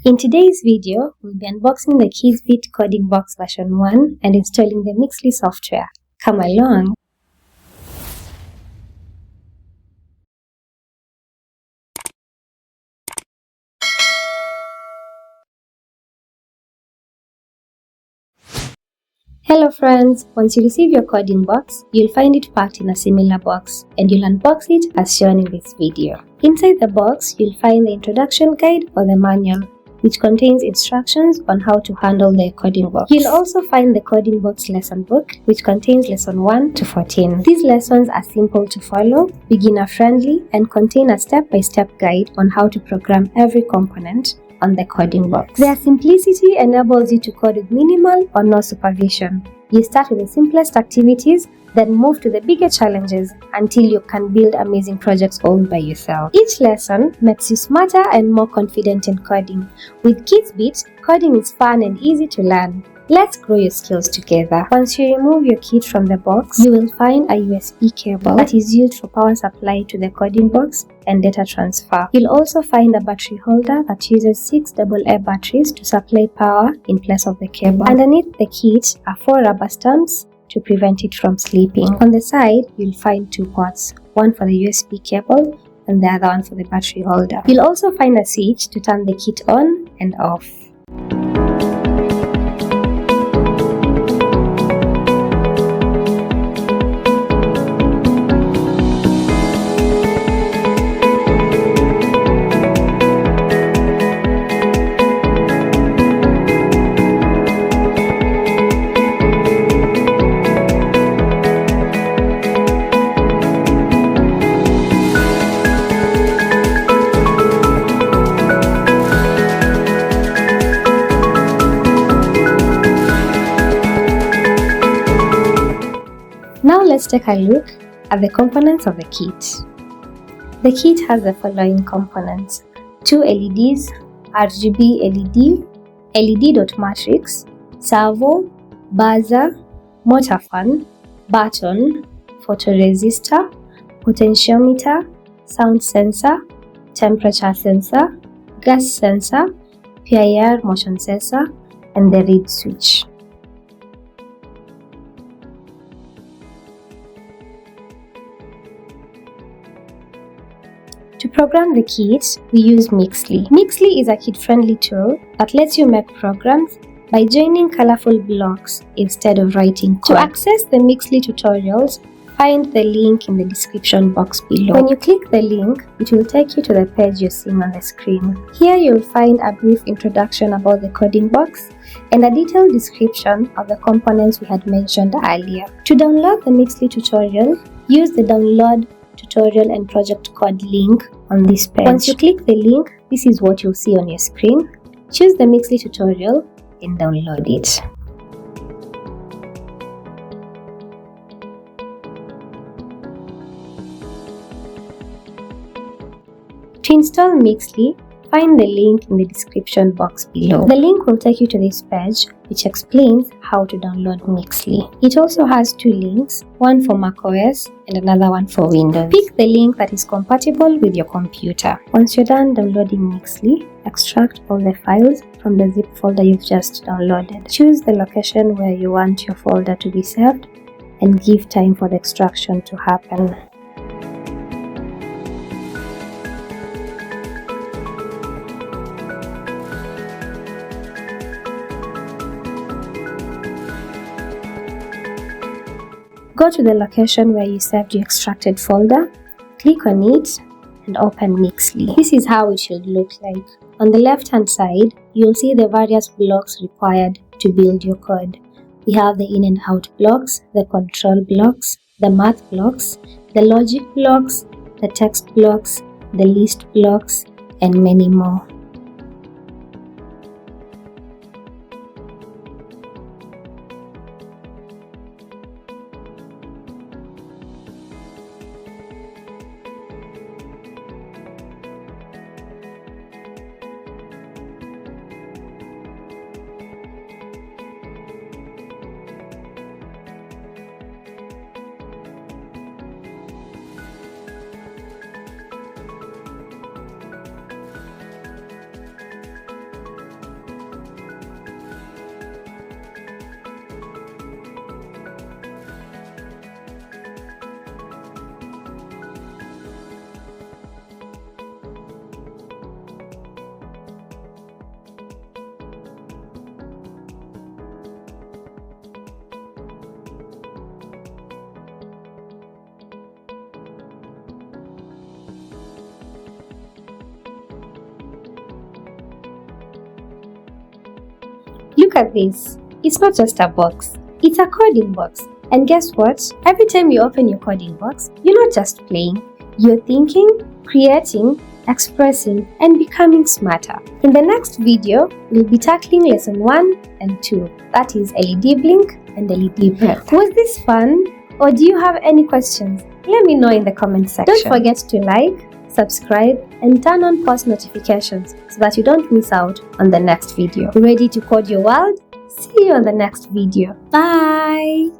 In today's video, we'll be unboxing the Kidsbits Coding Box version 1 and installing the Mixly software. Come along! Hello friends! Once you receive your coding box, you'll find it packed in a similar box and you'll unbox it as shown in this video. Inside the box, you'll find the introduction guide or the manual, which contains instructions on how to handle the coding box. You'll also find the coding box lesson book, which contains lesson 1 to 14. These lessons are simple to follow, beginner friendly, and contain a step-by-step guide on how to program every component on the coding box. Their simplicity enables you to code with minimal or no supervision. You start with the simplest activities, then move to the bigger challenges until you can build amazing projects all by yourself. Each lesson makes you smarter and more confident in coding. With Kidsbits, coding is fun and easy to learn. Let's grow your skills together. Once you remove your kit from the box, you will find a USB cable that is used for power supply to the coding box and data transfer. You'll also find a battery holder that uses 6 AA batteries to supply power in place of the cable. Underneath the kit are 4 rubber stamps to prevent it from slipping. On the side, you'll find 2 ports, one for the USB cable and the other one for the battery holder. You'll also find a switch to turn the kit on and off. Now let's take a look at the components of the kit. The kit has the following components: 2 LEDs, RGB LED, LED dot matrix, servo, buzzer, motor fan, button, photoresistor, potentiometer, sound sensor, temperature sensor, gas sensor, PIR motion sensor, and the read switch. To program the kit, we use Mixly. Mixly is a kid-friendly tool that lets you make programs by joining colorful blocks instead of writing code. To access the Mixly tutorials, find the link in the description box below. When you click the link, it will take you to the page you're seeing on the screen. Here you'll find a brief introduction about the coding box and a detailed description of the components we had mentioned earlier. To download the Mixly tutorial, use the download tutorial and project code link on this page. Once you click the link, this is what you'll see on your screen. Choose the Mixly tutorial and download it. To install Mixly, find the link in the description box below. The link will take you to this page, which explains how to download Mixly. It also has 2 links, one for macOS and another one for Windows. Pick the link that is compatible with your computer. Once you're done downloading Mixly, extract all the files from the zip folder you've just downloaded. Choose the location where you want your folder to be saved and give time for the extraction to happen. Go to the location where you saved your extracted folder, click on it, and open Mixly. This is how it should look like. On the left-hand side, you'll see the various blocks required to build your code. We have the in and out blocks, the control blocks, the math blocks, the logic blocks, the text blocks, the list blocks, and many more. Look at this. It's not just a box. It's a coding box. And guess what? Every time you open your coding box, you're not just playing. You're thinking, creating, expressing, and becoming smarter. In the next video, we'll be tackling lesson 1 and 2. That is LED blink and LED prep. Was this fun? Or do you have any questions? Let me know in the comment section. Don't forget to like, subscribe, and turn on post notifications so that you don't miss out on the next video. Ready to code your world? See you on the next video. Bye!